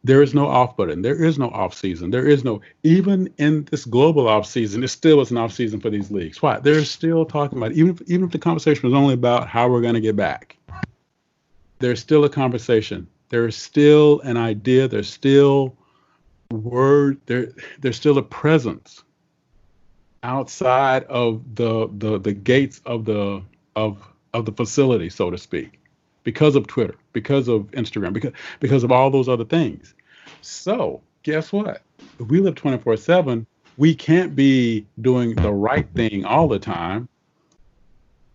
There is no off button. There is no off season. There is no, even in this global off season, it still is an off season for these leagues. Why? They're still talking about, even if the conversation was only about how we're going to get back, there's still a conversation. There's still an idea. There's still word. There's still a presence outside of the gates of the facility, so to speak, because of Twitter, because of Instagram, because of all those other things. So guess what? If we live 24/7, we can't be doing the right thing all the time.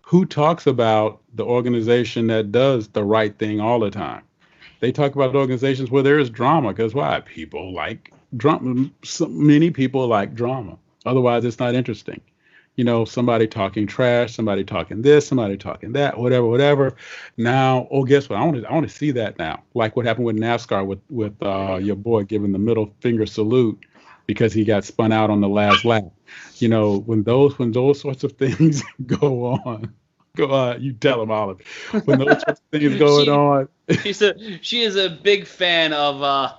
Who talks about the organization that does the right thing all the time? They talk about organizations where there is drama, because why? People like drama. So many people like drama. Otherwise, it's not interesting. Somebody talking trash, somebody talking this, somebody talking that, whatever. Now, guess what? I want to see that now. Like what happened with NASCAR with your boy giving the middle finger salute because he got spun out on the last lap. When those sorts of things go on, you tell them, Olive. When those sorts of things going on, she is a big fan of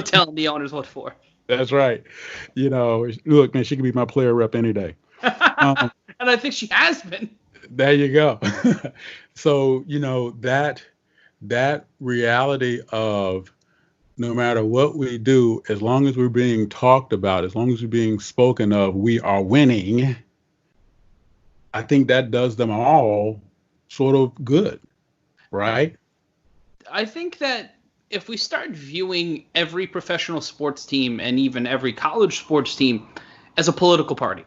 telling the owners what for. That's right. Look, man, she could be my player rep any day. And I think she has been. There you go. So, that reality of no matter what we do, as long as we're being talked about, as long as we're being spoken of, we are winning. I think that does them all sort of good, right? I think that if we start viewing every professional sports team and even every college sports team as a political party,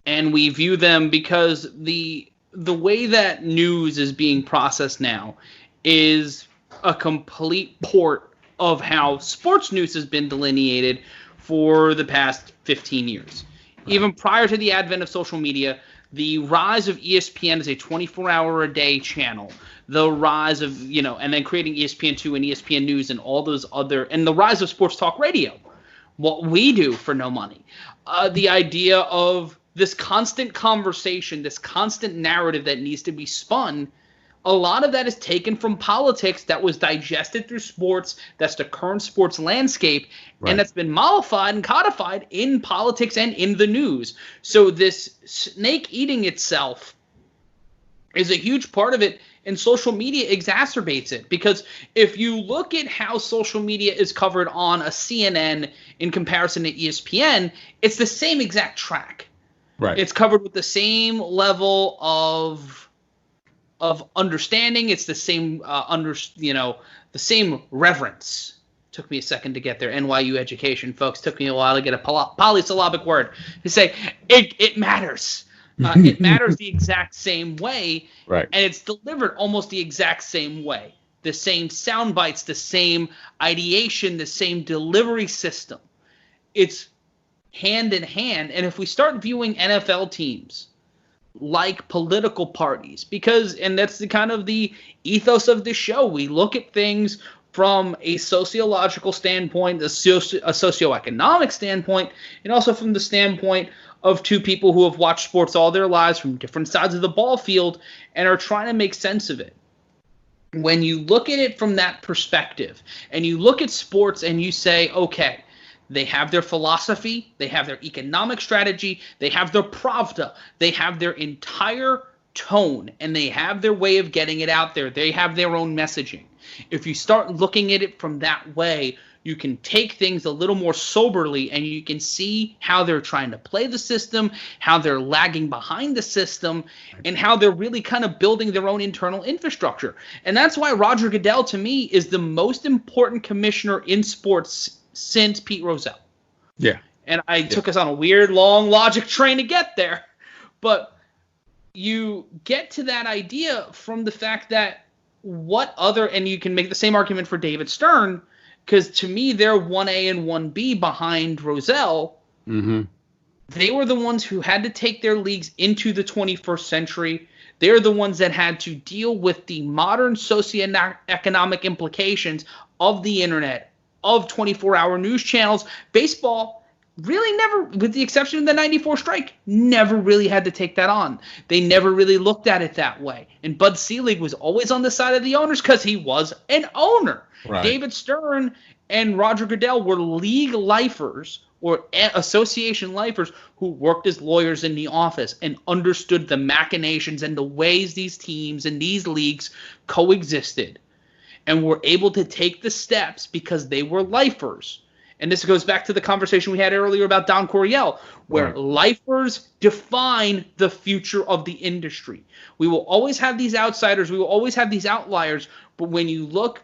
and we view them because the way that news is being processed now is a complete port of how sports news has been delineated for the past 15 years. Right. Even prior to the advent of social media, the rise of ESPN as a 24-hour-a-day channel, the rise of, and then creating ESPN2 and ESPN News and all those other, and the rise of sports talk radio, what we do for no money. The idea of this constant conversation, this constant narrative that needs to be spun, a lot of that is taken from politics that was digested through sports. That's the current sports landscape. Right. And that's been mollified and codified in politics and in the news. So this snake eating itself is a huge part of it, and social media exacerbates it. Because if you look at how social media is covered on a CNN in comparison to ESPN, it's the same exact track. Right. It's covered with the same level of understanding. It's the same the same reverence. Took me a second to get there. NYU education, folks. Took me a while to get a polysyllabic word to say it matters. It matters the exact same way, right? And it's delivered almost the exact same way. The same sound bites, the same ideation, the same delivery system. It's hand in hand. And if we start viewing NFL teams like political parties, and that's the kind of the ethos of the show, we look at things from a sociological standpoint, a socioeconomic standpoint, and also from the standpoint of two people who have watched sports all their lives from different sides of the ball field and are trying to make sense of it. When you look at it from that perspective and you look at sports and you say, okay, they have their philosophy, they have their economic strategy, they have their pravda, they have their entire tone, and they have their way of getting it out there. They have their own messaging. If you start looking at it from that way, you can take things a little more soberly, and you can see how they're trying to play the system, how they're lagging behind the system, and how they're really kind of building their own internal infrastructure. And that's why Roger Goodell, to me, is the most important commissioner in sports since Pete Rozelle. Yeah. And I took us on a weird, long logic train to get there. But you get to that idea from the fact that and you can make the same argument for David Stern, because to me, they're 1A and 1B behind Rozelle. Mm-hmm. They were the ones who had to take their leagues into the 21st century. They're the ones that had to deal with the modern socioeconomic implications of the internet, of 24-hour news channels. Baseball really never, with the exception of the 94 strike, never really had to take that on. They never really looked at it that way. And Bud Selig was always on the side of the owners because he was an owner. Right. David Stern and Roger Goodell were league lifers or association lifers who worked as lawyers in the office and understood the machinations and the ways these teams and these leagues coexisted and were able to take the steps because they were lifers. And this goes back to the conversation we had earlier about Don Coryell, where right. lifers define the future of the industry. We will always have these outsiders. We will always have these outliers. But when you look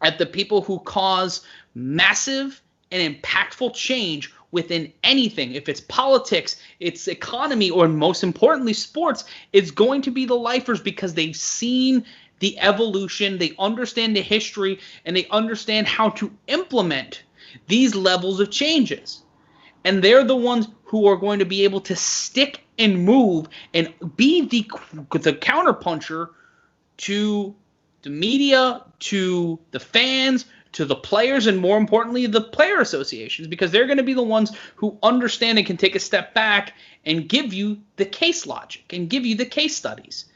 at the people who cause massive and impactful change within anything, if it's politics, it's economy, or most importantly, sports, it's going to be the lifers because they've seen the evolution, they understand the history, and they understand how to implement these levels of changes. And they're the ones who are going to be able to stick and move and be the counterpuncher to the media, to the fans, to the players, and more importantly, the player associations, because they're going to be the ones who understand and can take a step back and give you the case logic and give you the case studies.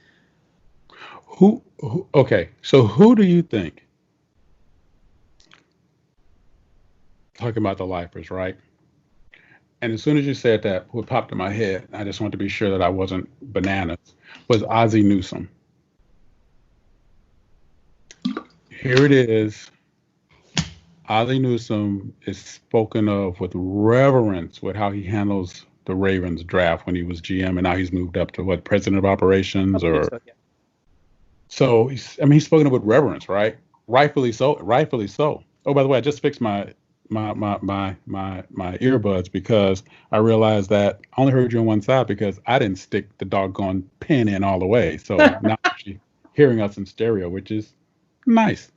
Okay, so who do you think, talking about the lifers, right? And as soon as you said that, what popped in my head, I just wanted to be sure that I wasn't bananas, was Ozzie Newsome. Here it is. Ozzie Newsome is spoken of with reverence with how he handles the Ravens draft when he was GM, and now he's moved up to president of operations, or So, yeah. so he's spoken of with reverence, right? Rightfully so. Rightfully so. Oh, by the way, I just fixed my earbuds because I realized that I only heard you on one side because I didn't stick the doggone pin in all the way. So now actually hearing us in stereo, which is nice.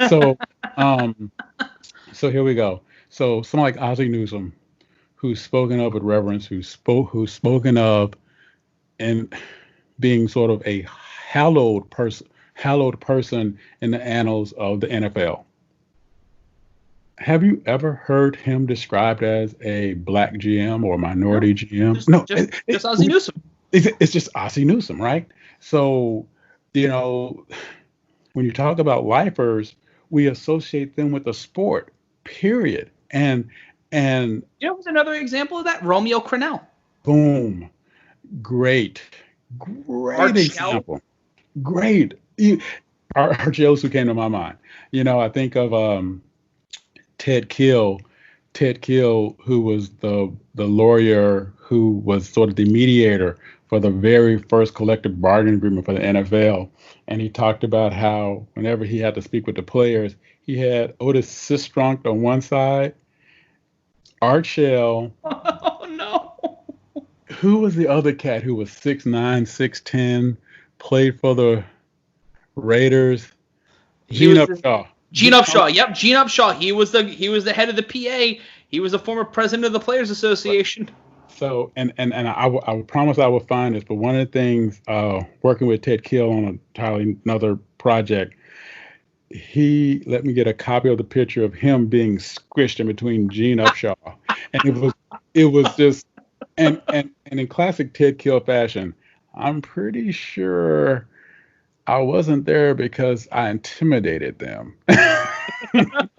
So so here we go. So someone like Ozzie Newsome, who's spoken of with reverence, who's spoken of and being sort of a hallowed person in the annals of the NFL. Have you ever heard him described as a black GM or minority GM? Just Ozzie Newsome. It's just Ozzie Newsome, right? So, when you talk about lifers, we associate them with the sport, period. And who's another example of that? Romeo Crennel. Boom. Great example. Great. Archie Ellis, who came to my mind. I think of Ted Kill, who was the lawyer who was sort of the mediator for the very first collective bargaining agreement for the NFL. And he talked about how whenever he had to speak with the players, he had Otis Sistrunk on one side, Art Shell. Oh, no. Who was the other cat who was 6'9", 6'10", played for the Raiders? Gene Upshaw. Gene Upshaw. Yep, Gene Upshaw. He was the head of the PA. He was the former president of the Players Association. So, and I will promise I will find this, but one of the things, working with Ted Kill on an entirely another project, he let me get a copy of the picture of him being squished in between Gene Upshaw, and it was just, and in classic Ted Kill fashion, I'm pretty sure I wasn't there because I intimidated them. but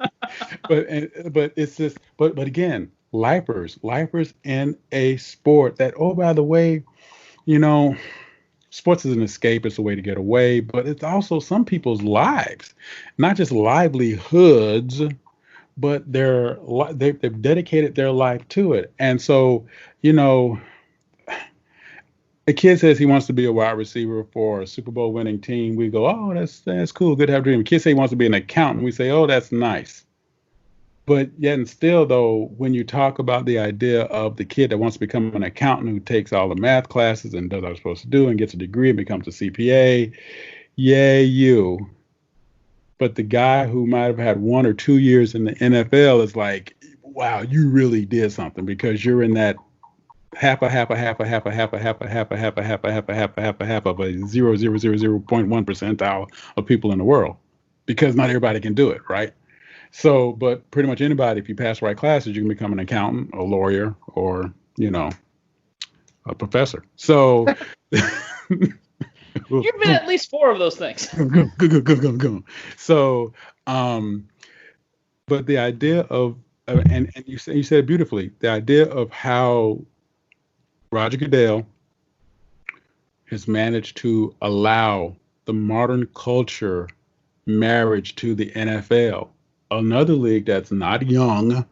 it's just, but again, lifers in a sport that, oh, by the way, sports is an escape. It's a way to get away, but it's also some people's lives, not just livelihoods, but they've dedicated their life to it. And so, a kid says he wants to be a wide receiver for a Super Bowl winning team. We go, oh, that's cool. Good to have a dream. A kid say he wants to be an accountant. We say, oh, that's nice. But yet and still, though, when you talk about the idea of the kid that wants to become an accountant who takes all the math classes and does what they're supposed to do and gets a degree and becomes a CPA, yay, you. But the guy who might have had 1 or 2 years in the NFL is like, wow, you really did something because you're in that half of a 0.1 percentile of people in the world, because not everybody can do it, right? So, but pretty much anybody, if you pass the right classes, you can become an accountant, a lawyer, or a professor. So, You've been at least 4 of those things. go. So, but the idea of and you said it beautifully. The idea of how Roger Goodell has managed to allow the modern culture marriage to the NFL, another league that's not young,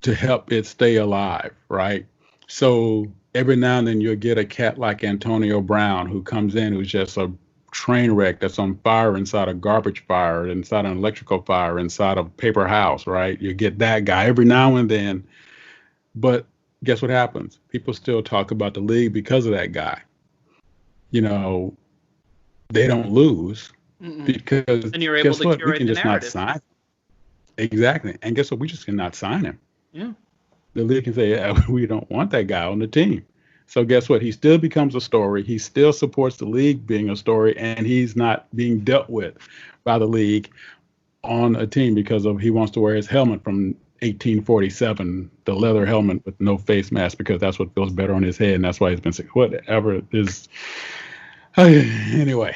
to help it stay alive, right? So every now and then you'll get a cat like Antonio Brown who comes in who's just a train wreck that's on fire inside a garbage fire, inside an electrical fire, inside a paper house, right? You get that guy every now and then. But guess what happens? People still talk about the league because of that guy. They don't lose because and you're able guess to what? We curate can the just narrative. not sign him. Exactly. And guess what? We just cannot sign him. Yeah. The league can say, yeah, we don't want that guy on the team. So guess what? He still becomes a story. He still supports the league being a story, and he's not being dealt with by the league on a team because of he wants to wear his helmet from 1847, the leather helmet with no face mask, because that's what feels better on his head, and that's why he's been sick. Whatever it is. Anyway.